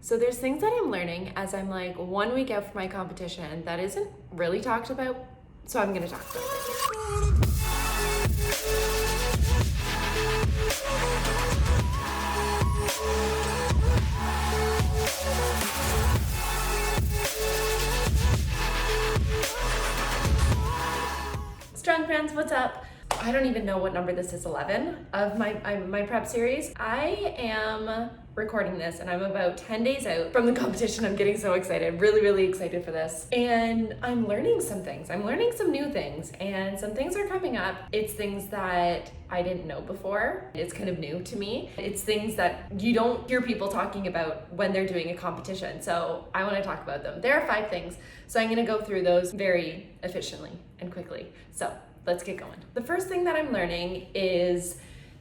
So there's things that I'm learning as I'm like 1 week out from my competition that isn't really talked about, so I'm gonna talk about it. Strong friends, what's up? I don't even know what number this is, 11 of my prep series. I am recording this and I'm about 10 days out from the competition. I'm getting so excited, really excited for this. And I'm learning some things. I'm learning some new things and some things are coming up. It's things that I didn't know before. It's kind of new to me. It's things that you don't hear people talking about when they're doing a competition. So I want to talk about them. There are 5 things. So I'm going to go through those very efficiently and quickly. So let's get going. The first thing that I'm learning is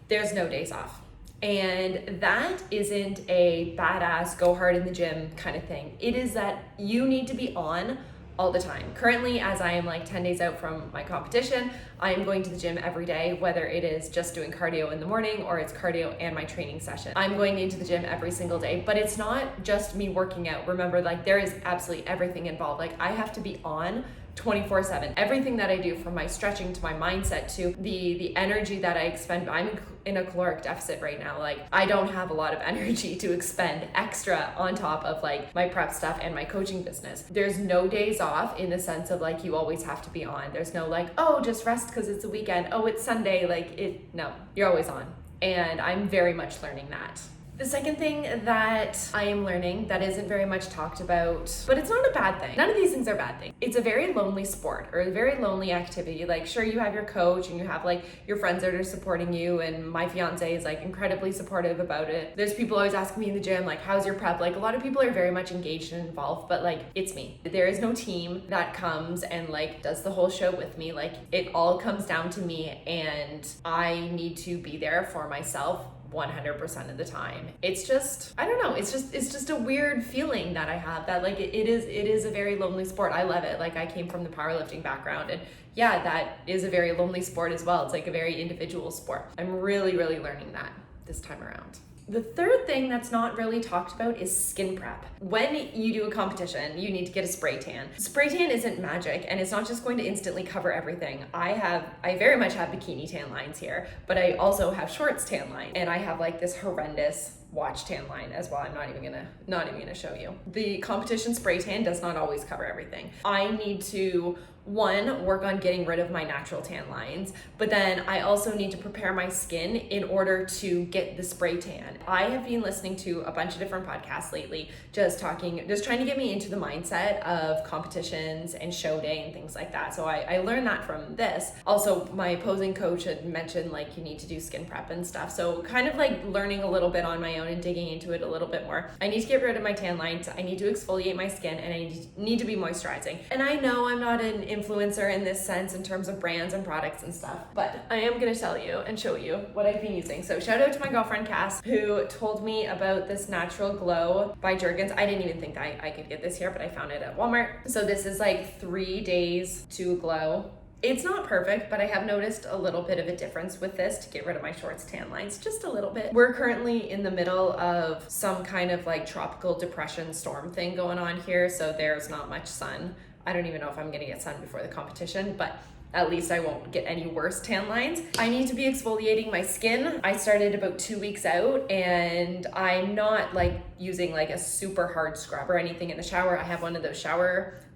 there's no days off. And that isn't a badass, go hard in the gym kind of thing. It is that you need to be on all the time. Currently, as I am like 10 days out from my competition, I am going to the gym every day, whether it is just doing cardio in the morning or it's cardio and my training session. I'm going into the gym every single day, but it's not just me working out. Remember, like there is absolutely everything involved. Like I have to be on 24/7. Everything that I do, from my stretching to my mindset to the energy that I expend. I'm in a caloric deficit right now. Like I don't have a lot of energy to expend extra on top of like my prep stuff and my coaching business. There's no days off in the sense of like you always have to be on. There's no like, oh, just rest because it's a weekend. Oh, it's Sunday. No, you're always on. And I'm very much learning that. The second thing that I am learning that isn't very much talked about, but it's not a bad thing. None of these things are bad things. It's a very lonely sport or a very lonely activity. Like sure, you have your coach and you have like your friends that are supporting you, and my fiance is like incredibly supportive about it. There's people always asking me in the gym, like, how's your prep? Like a lot of people are very much engaged and involved, but like it's me. There is no team that comes and like does the whole show with me. Like it all comes down to me and I need to be there for myself 100% of the time. It's just, I don't know, it's just a weird feeling that I have that like it is a very lonely sport. I love it. Like I came from the powerlifting background and yeah, that is a very lonely sport as well. It's like a very individual sport. I'm really learning that this time around. The third thing that's not really talked about is skin prep. When you do a competition, you need to get a spray tan. Spray tan isn't magic and it's not just going to instantly cover everything. I very much have bikini tan lines here, but I also have shorts tan line and I have like this horrendous watch tan line as well. I'm not even gonna show you. The competition spray tan does not always cover everything. I need to work on getting rid of my natural tan lines, but then I also need to prepare my skin in order to get the spray tan. I have been listening to a bunch of different podcasts lately, just trying to get me into the mindset of competitions and show day and things like that. So I learned that from this. Also, my opposing coach had mentioned like you need to do skin prep and stuff. So kind of like learning a little bit on my own and digging into it a little bit more. I need to get rid of my tan lines. I need to exfoliate my skin and I need to be moisturizing. And I know I'm not an influencer in this sense in terms of brands and products and stuff, but I am gonna tell you and show you what I've been using. So shout out to my girlfriend Cass, who told me about this Natural Glow by Jergens. I didn't even think that I could get this here, but I found it at Walmart. So this is like 3 days to glow. It's not perfect, but I have noticed a little bit of a difference with this to get rid of my shorts tan lines, just a little bit. We're currently in the middle of some kind of like tropical depression storm thing going on here, so there's not much sun. I don't even know if I'm gonna get sun before the competition, but at least I won't get any worse tan lines. I need to be exfoliating my skin. I started about 2 weeks out and I'm not like using like a super hard scrub or anything in the shower. I have one of those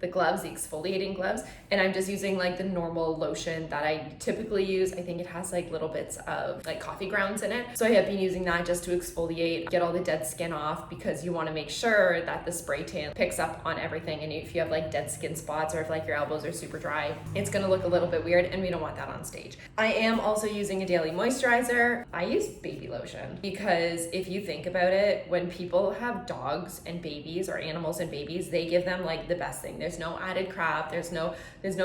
the gloves, the exfoliating gloves, and I'm just using like the normal lotion that I typically use. I think it has like little bits of like coffee grounds in it. So I have been using that just to exfoliate, get all the dead skin off, because you want to make sure that the spray tan picks up on everything. And if you have like dead skin spots or if like your elbows are super dry, it's gonna look a little bit weird and we don't want that on stage. I am also using a daily moisturizer. I use baby lotion because if you think about it, when people have dogs and babies or animals and babies, they give them like the best thing. There's no added crap. There's no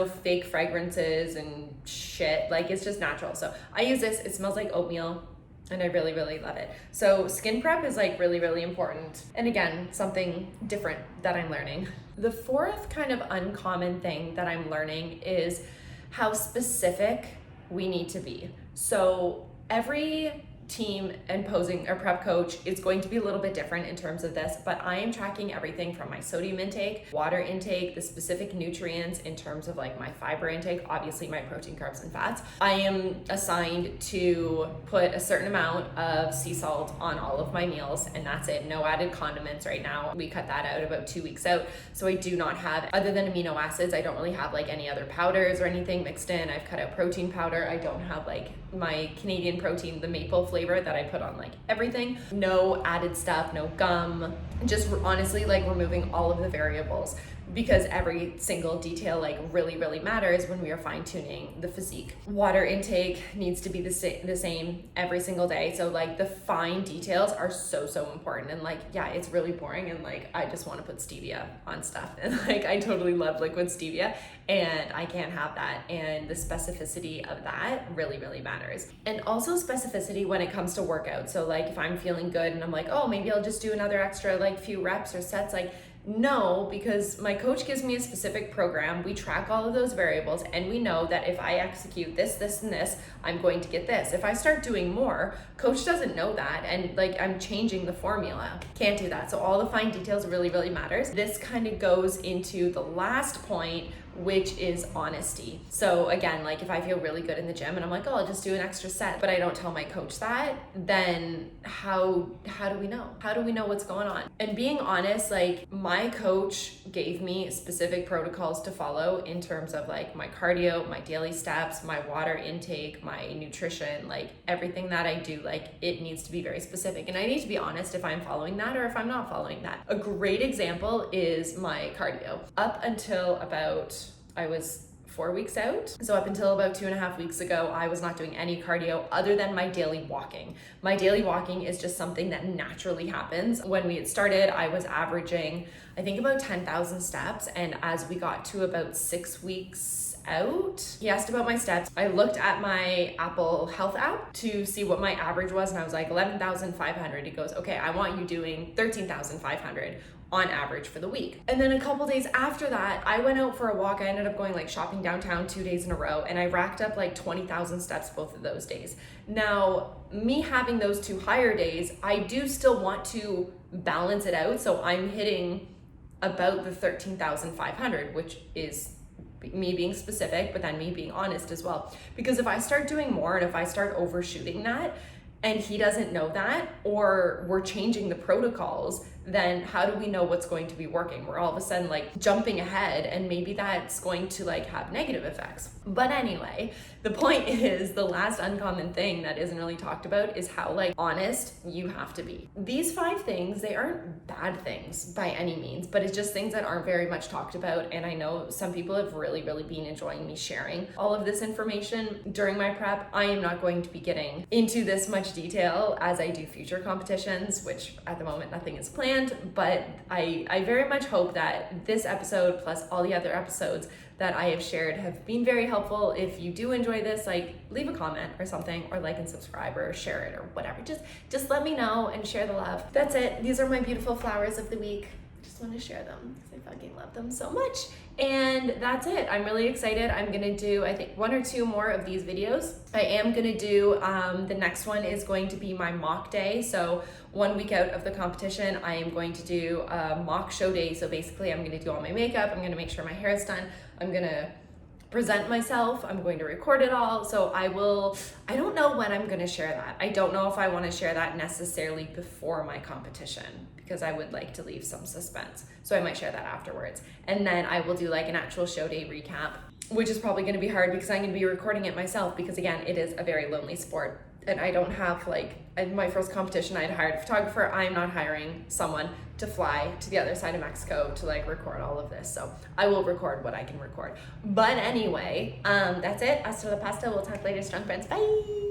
fake fragrances and shit. Like it's just natural. So I use this. It smells like oatmeal and I really love it. So skin prep is like really important. And again, something different that I'm learning. The fourth kind of uncommon thing that I'm learning is how specific we need to be. So every team and posing or prep coach is going to be a little bit different in terms of this, but I am tracking everything from my sodium intake, water intake, the specific nutrients in terms of like my fiber intake, obviously my protein, carbs, and fats. I am assigned to put a certain amount of sea salt on all of my meals, and that's it. No added condiments right now. We cut that out about 2 weeks out. So I do not have, other than amino acids, I don't really have like any other powders or anything mixed in. I've cut out protein powder. I don't have like my Canadian protein, the maple flavor that I put on like everything. No added stuff, no gum, just honestly like removing all of the variables, because every single detail like really matters when we are fine tuning the physique. Water intake needs to be the same every single day. So like the fine details are so important. And like, yeah, it's really boring. And like, I just want to put stevia on stuff. And like, I totally love liquid stevia and I can't have that. And the specificity of that really matters. And also specificity when it comes to workout. So like if I'm feeling good and I'm like, oh, maybe I'll just do another extra like few reps or sets, like no, because my coach gives me a specific program. We track all of those variables and we know that if I execute this, and this, I'm going to get this. If I start doing more, coach doesn't know that. And like I'm changing the formula. Can't do that. So all the fine details really matters. This kind of goes into the last point, which is honesty. So again, like if I feel really good in the gym and I'm like, oh, I'll just do an extra set, but I don't tell my coach that, then how do we know? How do we know what's going on? And being honest, like my coach gave me specific protocols to follow in terms of like my cardio, my daily steps, my water intake, my nutrition, like everything that I do, like it needs to be very specific. And I need to be honest if I'm following that or if I'm not following that. A great example is my cardio. Up until about, I was 4 weeks out. So up until about 2.5 weeks ago, I was not doing any cardio other than my daily walking. My daily walking is just something that naturally happens. When we had started, I was averaging, I think about 10,000 steps. And as we got to about 6 weeks out, he asked about my steps. I looked at my Apple Health app to see what my average was. And I was like 11,500. He goes, okay, I want you doing 13,500 on average for the week. And then a couple days after that, I went out for a walk. I ended up going like shopping downtown 2 days in a row, and I racked up like 20,000 steps both of those days. Now, me having those 2 higher days, I do still want to balance it out. So I'm hitting about the 13,500, which is me being specific, but then me being honest as well. Because if I start doing more and if I start overshooting that, and he doesn't know that, or we're changing the protocols, then how do we know what's going to be working? We're all of a sudden like jumping ahead, and maybe that's going to like have negative effects. But anyway, the point is, the last uncommon thing that isn't really talked about is how like honest you have to be. These 5 things, they aren't bad things by any means, but it's just things that aren't very much talked about. And I know some people have really been enjoying me sharing all of this information during my prep. I am not going to be getting into this much detail as I do future competitions, which at the moment nothing is planned. But I very much hope that this episode plus all the other episodes that I have shared have been very helpful. If you do enjoy this, like leave a comment or something, or like and subscribe or share it or whatever. Just let me know and share the love. That's it. These are my beautiful flowers of the week. Just want to share them because I fucking love them so much. And that's it. I'm really excited. I'm gonna do, I think, 1 or 2 more of these videos. I am gonna do, the next one is going to be my mock day. So 1 week out of the competition, I am going to do a mock show day. So basically I'm gonna do all my makeup. I'm gonna make sure my hair is done. I'm gonna present myself. I'm going to record it all. So I don't know when I'm gonna share that. I don't know if I wanna share that necessarily before my competition, because I would like to leave some suspense. So I might share that afterwards. And then I will do like an actual show day recap, which is probably gonna be hard because I'm gonna be recording it myself, because again, it is a very lonely sport. And I don't have like, in my first competition, I'd hired a photographer. I'm not hiring someone to fly to the other side of Mexico to like record all of this. So I will record what I can record. But anyway, that's it. Hasta la pasta. We'll talk later, strong friends. Bye.